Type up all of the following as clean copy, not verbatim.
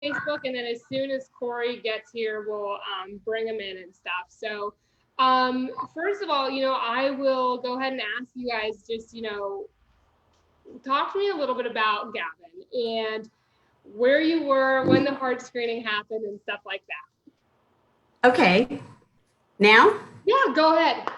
Facebook, and then as soon as Corey gets here, we'll bring him in and stuff. So first of all, I will go ahead and ask you guys just, talk to me a little bit about Gavin and where you were when the heart screening happened and stuff like that. Okay. Now? Yeah, go ahead.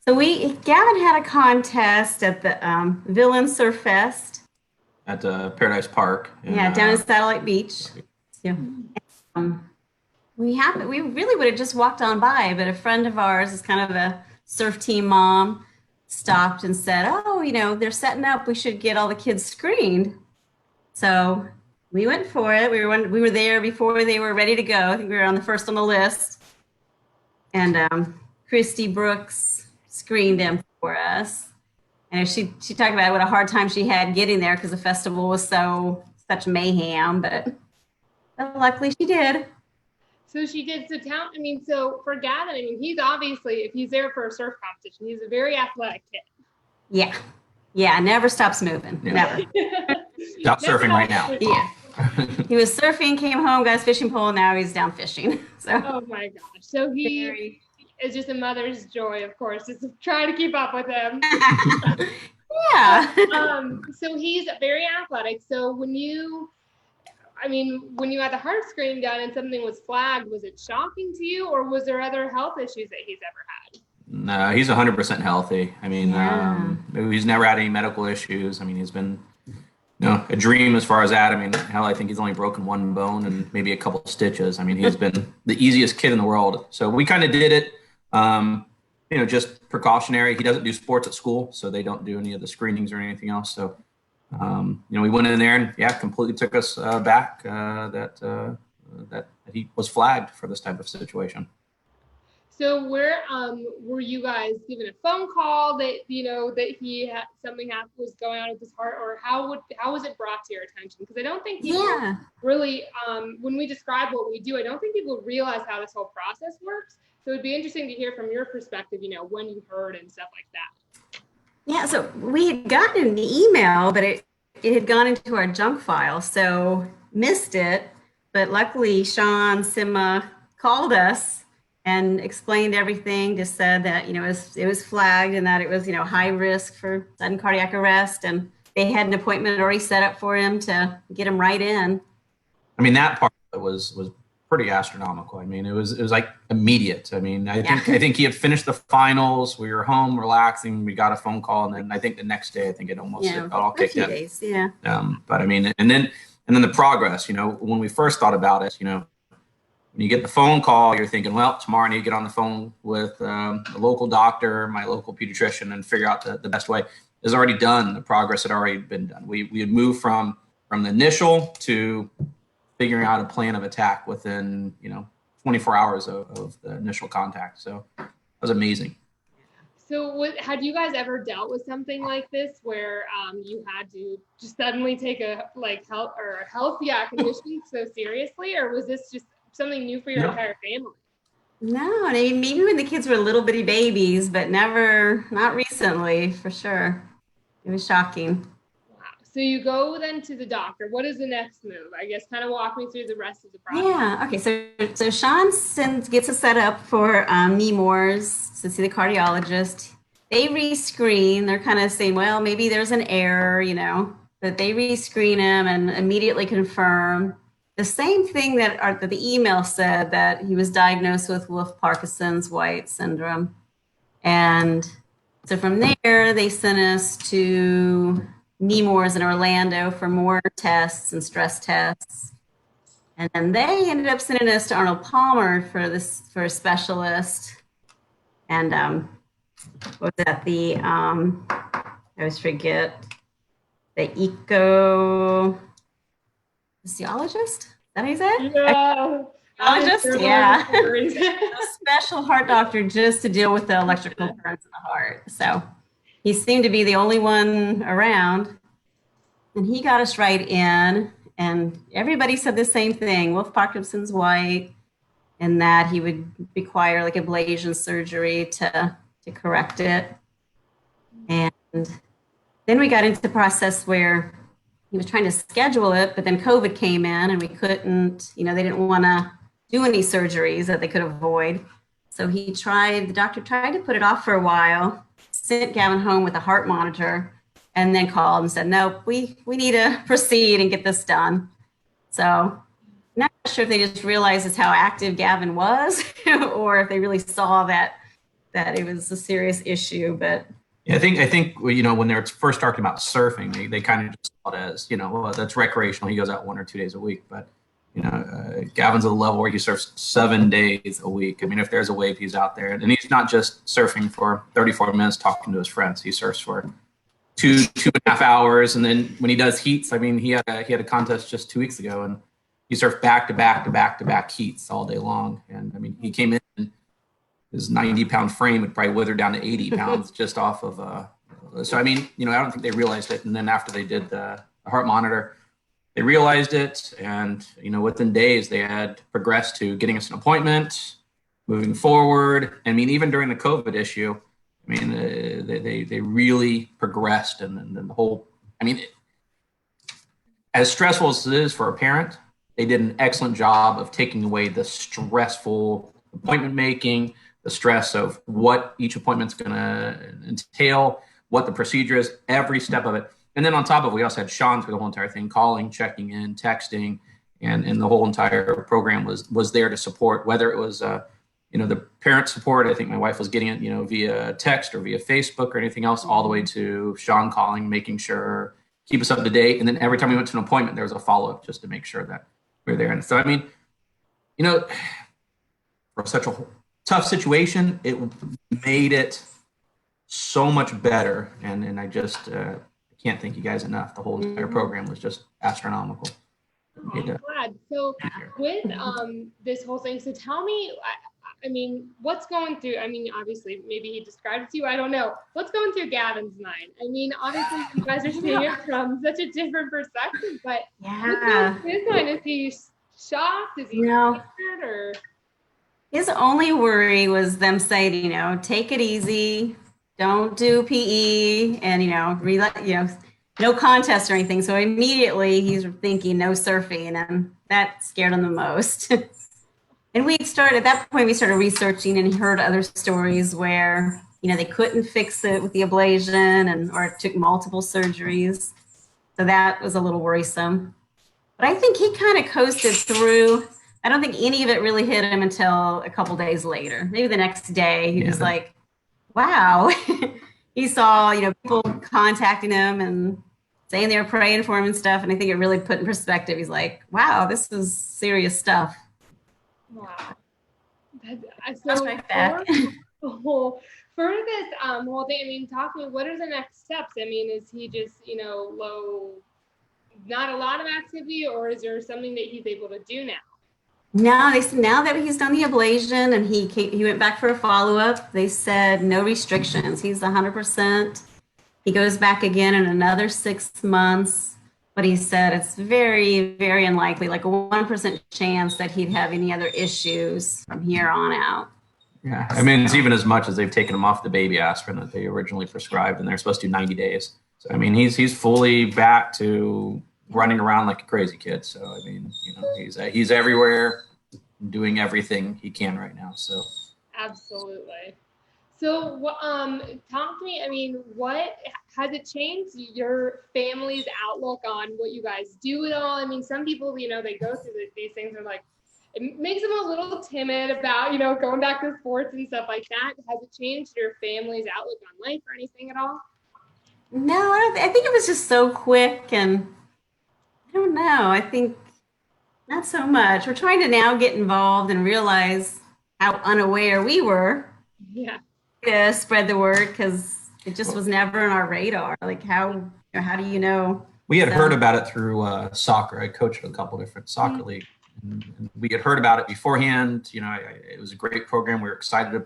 So Gavin had a contest at the Villain Surf Fest at Paradise Park. Down in Satellite Beach. Yeah. We really would have just walked on by, but a friend of ours is kind of a surf team mom, stopped and said, "Oh, they're setting up. We should get all the kids screened." So we went for it. We were there before they were ready to go. I think we were on the first on the list. And Christy Brooks screened him for us. And she talked about what a hard time she had getting there because the festival was such mayhem, but luckily she did. So she did. So for Gavin, he's obviously, if he's there for a surf competition, he's a very athletic kid. Yeah, never stops moving. Yeah. Never. Stop surfing right now. Yeah. He was surfing, came home, got his fishing pole, and now he's down fishing. So. Oh my gosh. So he is just a mother's joy, of course, just to try to keep up with him. Yeah. So he's very athletic. So when you had the heart screening done and something was flagged, was it shocking to you, or was there other health issues that he's ever had? No, he's 100% healthy. He's never had any medical issues. He's been, a dream as far as that. Hell, I think he's only broken one bone and maybe a couple of stitches. He's been the easiest kid in the world. So we kind of did it, just precautionary. He doesn't do sports at school, so they don't do any of the screenings or anything else. So, we went in there and completely took us back that he was flagged for this type of situation. So where were you guys given a phone call that that he had something was going on with his heart, or how was it brought to your attention? Because I don't think people really when we describe what we do, I don't think people realize how this whole process works. So it'd be interesting to hear from your perspective, when you heard and stuff like that. Yeah, so we had gotten an email, but it had gone into our junk file, so missed it. But luckily, Sean Sima called us and explained everything, just said that, it was flagged and that it was, high risk for sudden cardiac arrest. And they had an appointment already set up for him to get him right in. That part of it was pretty astronomical. It was like immediate. I think he had finished the finals. We were home relaxing. We got a phone call. And then I think the next day, it got all kicked in. Days, yeah. But and then the progress, when we first thought about it, when you get the phone call, you're thinking, well, tomorrow I need to get on the phone with a local doctor, my local pediatrician, and figure out the best way. It's already done. The progress had already been done. We had moved from the initial to figuring out a plan of attack within 24 hours of the initial contact. So it was amazing. So had you guys ever dealt with something like this where you had to just suddenly take a health condition so seriously, or was this just something new for your entire family? No, maybe when the kids were little bitty babies, but not recently, for sure. It was shocking. Wow. So you go then to the doctor. What is the next move? I guess kind of walk me through the rest of the process. Yeah. Okay. So Sean gets us set up for Nemours to see the cardiologist. They rescreen. They're kind of saying, well, maybe there's an error, but they rescreen him and immediately confirm the same thing that the email said, that he was diagnosed with Wolff-Parkinson's-White syndrome. And so from there, they sent us to Nemours in Orlando for more tests and stress tests. And then they ended up sending us to Arnold Palmer for a specialist. And what was that? I always forget, the physiologist? Is that how you say it? Yeah. Physiologist? Yeah. A special heart doctor just to deal with the electrical currents in the heart. So he seemed to be the only one around. And he got us right in. And everybody said the same thing, Wolff-Parkinson's-White, and that he would require like ablation surgery to correct it. And then we got into the process where he was trying to schedule it, but then COVID came in and we couldn't, they didn't want to do any surgeries that they could avoid. So the doctor tried to put it off for a while, sent Gavin home with a heart monitor, and then called and said, no, we need to proceed and get this done. So not sure if they just realized just how active Gavin was or if they really saw that it was a serious issue. But yeah, I think when they were first talking about surfing, they kind of just saw it as, well, that's recreational. He goes out 1 or 2 days a week. But, Gavin's at a level where he surfs 7 days a week. I mean, if there's a wave, he's out there. And he's not just surfing for 34 minutes talking to his friends. He surfs for 2.5 hours. And then when he does heats, I mean, he had a contest just 2 weeks ago, and he surfed back to back heats all day long. And I mean, he came in, his 90-pound frame would probably wither down to 80 pounds just off of. So, I mean, I don't think they realized it. And then after they did the heart monitor, they realized it. And, within days, they had progressed to getting us an appointment, moving forward. I mean, even during the COVID issue, I mean, they really progressed. And then the whole, I mean, as stressful as it is for a parent, they did an excellent job of taking away the stressful appointment making, the stress of what each appointment's going to entail, what the procedure is, every step of it. And then on top of it, we also had Sean through the whole entire thing, calling, checking in, texting, and the whole entire program was there to support, whether it was, the parent support. I think my wife was getting it, via text or via Facebook or anything else, all the way to Sean calling, making sure, keep us up to date. And then every time we went to an appointment, there was a follow-up just to make sure that we're there. And so, I mean, for such a tough situation, it made it so much better. And I just can't thank you guys enough. The whole entire program was just astronomical. Oh, I'm glad. So with this whole thing, so tell me, I mean, what's going through, I mean, obviously, maybe he described it to you, I don't know. What's going through Gavin's mind? I mean, obviously, you guys are seeing it from such a different perspective, but what's going through his mind? Is he shocked? Is he scared? Or? His only worry was them saying, take it easy, don't do PE, and, no contest or anything. So immediately he's thinking no surfing, and that scared him the most. And at that point, we started researching and heard other stories where, they couldn't fix it with the ablation or it took multiple surgeries. So that was a little worrisome. But I think he kind of coasted through. I don't think any of it really hit him until a couple days later. Maybe the next day, he was like, wow. He saw, people contacting him and saying they were praying for him and stuff. And I think it really put in perspective. He's like, wow, this is serious stuff. Wow. So right back. For this whole thing, I mean, talk to me, what are the next steps? I mean, is he just, not a lot of activity, or is there something that he's able to do now? No, they said now that he's done the ablation and he went back for a follow-up, they said no restrictions. He's 100%. He goes back again in another 6 months. But he said it's very, very unlikely, like a 1% chance that he'd have any other issues from here on out. Yeah, I mean, it's even as much as they've taken him off the baby aspirin that they originally prescribed, and they're supposed to do 90 days. So, I mean, he's fully back to running around like a crazy kid. So, I mean, he's everywhere, doing everything he can right now. So, absolutely. So, talk to me. I mean, what has it changed your family's outlook on what you guys do at all? I mean, some people, they go through these things are like, it makes them a little timid about, going back to sports and stuff like that. Has it changed your family's outlook on life or anything at all? No, I think it was just so quick, and I don't know. I think not so much. We're trying to now get involved and realize how unaware we were. Yeah. To spread the word, because it just was never on our radar. Like how do you know? We had heard about it through soccer. I coached a couple different soccer leagues, and we had heard about it beforehand. It was a great program. We were excited to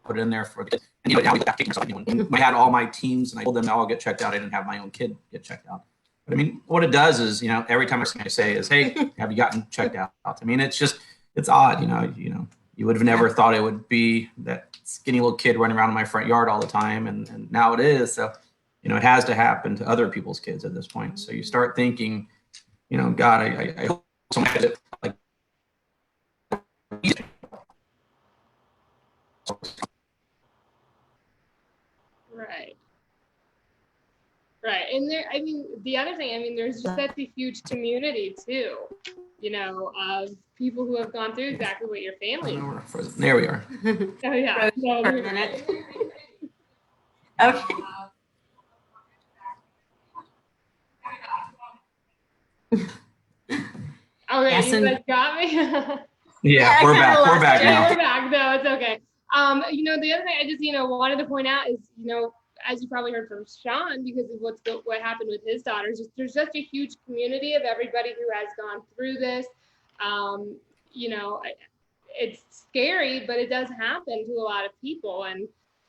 put it in there for the kids. And now we got taking something. I had all my teams, and I told them I'll get checked out. I didn't have my own kid get checked out. But I mean, what it does is, every time I say is, hey, have you gotten checked out? I mean, it's odd, you would have never thought it would be that skinny little kid running around in my front yard all the time, and now it is. So, you know, it has to happen to other people's kids at this point. So you start thinking, you know, God, I hope someone has it like. Right. Right. And there, I mean, the other thing, I mean, there's just such a huge community too, you know, of people who have gone through exactly what your family. There we are. Oh yeah. No, For a minute. Okay. Okay, Yes, you and- guys got me. Yeah, we're back. We're back Yeah, now. we're back. No, it's okay. You know, the other thing I just, you know, wanted to point out is, you know, as you probably heard from Sean, because of what happened with his daughters, there's such a huge community of everybody who has gone through this. You know, it's scary, but it does happen to a lot of people, and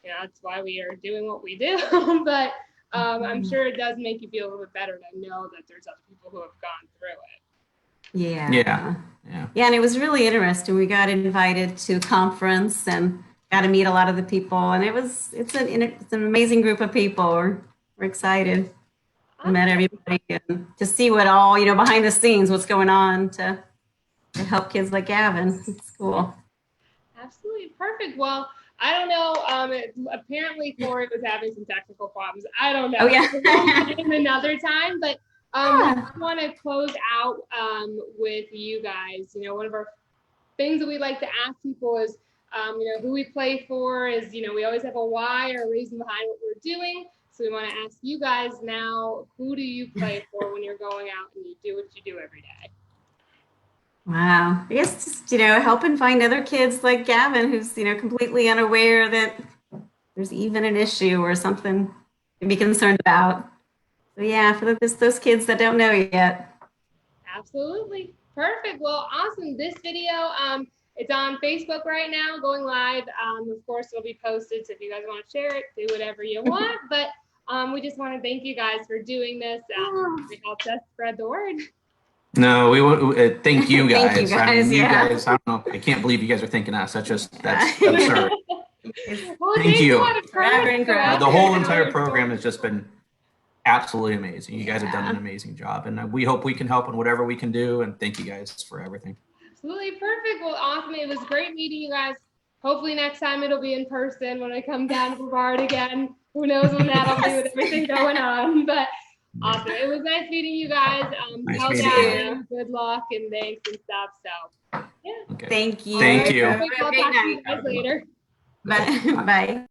you know that's why we are doing what we do. But I'm sure it does make you feel a little bit better to know that there's other people who have gone through it. Yeah. Yeah. Yeah, and it was really interesting. We got invited to a conference and got to meet a lot of the people, and it's an amazing group of people. We're excited. We met everybody and to see what all, you know, behind the scenes, what's going on to help kids like Gavin. It's cool. Absolutely perfect. Well, I don't know. Apparently Corey was having some technical problems. I don't know. Oh yeah. Another time, but I want to close out with you guys. You know, one of our things that we like to ask people is, you know, who we play for is, you know, we always have a why or a reason behind what we're doing. So we want to ask you guys now, who do you play for when you're going out and you do what you do every day? Wow. I guess just, you know, helping find other kids like Gavin who's, you know, completely unaware that there's even an issue or something to be concerned about. So yeah, for those kids that don't know yet. Absolutely. Perfect. Well, awesome. This video, it's on Facebook right now, going live. Of course, it'll be posted. So if you guys want to share it, do whatever you want. But we just want to thank you guys for doing this. It helps us spread the word. No, thank you guys. Thank you guys. I mean, you yeah. guys, I don't know. I can't believe you guys are thinking us. That's absurd. Well, Thank you. The whole entire program has just been absolutely amazing. You guys have done an amazing job, and we hope we can help in whatever we can do. And thank you guys for everything. Absolutely perfect. Well, awesome. It was great meeting you guys. Hopefully next time it'll be in person when I come down to Brevard again. Who knows when that'll be with everything going on, but awesome. It was nice meeting you guys. Nice meeting you. Good luck and thanks and stuff. So yeah. Okay. Thank you. Thank you. I'll talk to you guys later. Bye. Bye.